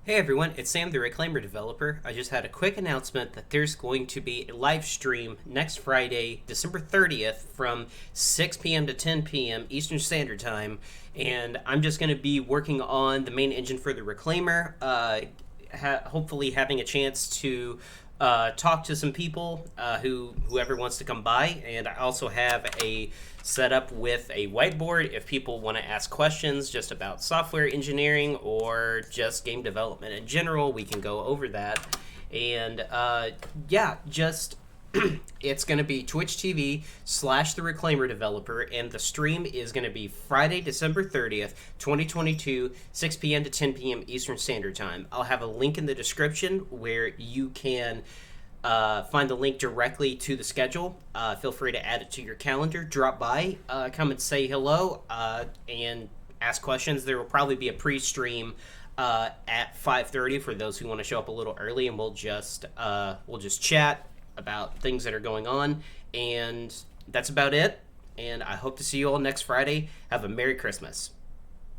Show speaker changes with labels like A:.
A: Hey everyone, it's Sam the Reclaimer Developer. I just had a quick announcement that there's going to be a live stream next Friday, December 30th from 6 p.m. to 10 p.m. Eastern Standard Time, and I'm just going to be working on the main engine for the Reclaimer, hopefully having a chance to talk to some people whoever wants to come by, and I also have a setup with a whiteboard if people want to ask questions just about software engineering or just game development in general. We can go over that, and yeah, just it's going to be Twitch TV / the Reclaimer Developer, and the stream is going to be Friday, December 30th, 2022, 6 p.m. to 10 p.m. Eastern Standard Time. I'll have a link in the description where you can find the link directly to the schedule. Feel free to add it to your calendar. Drop by, come and say hello, and ask questions. There will probably be a pre-stream at 5:30 for those who want to show up a little early, and we'll just chat about things that are going on, and that's about it. And I hope to see you all next Friday. Have a Merry Christmas.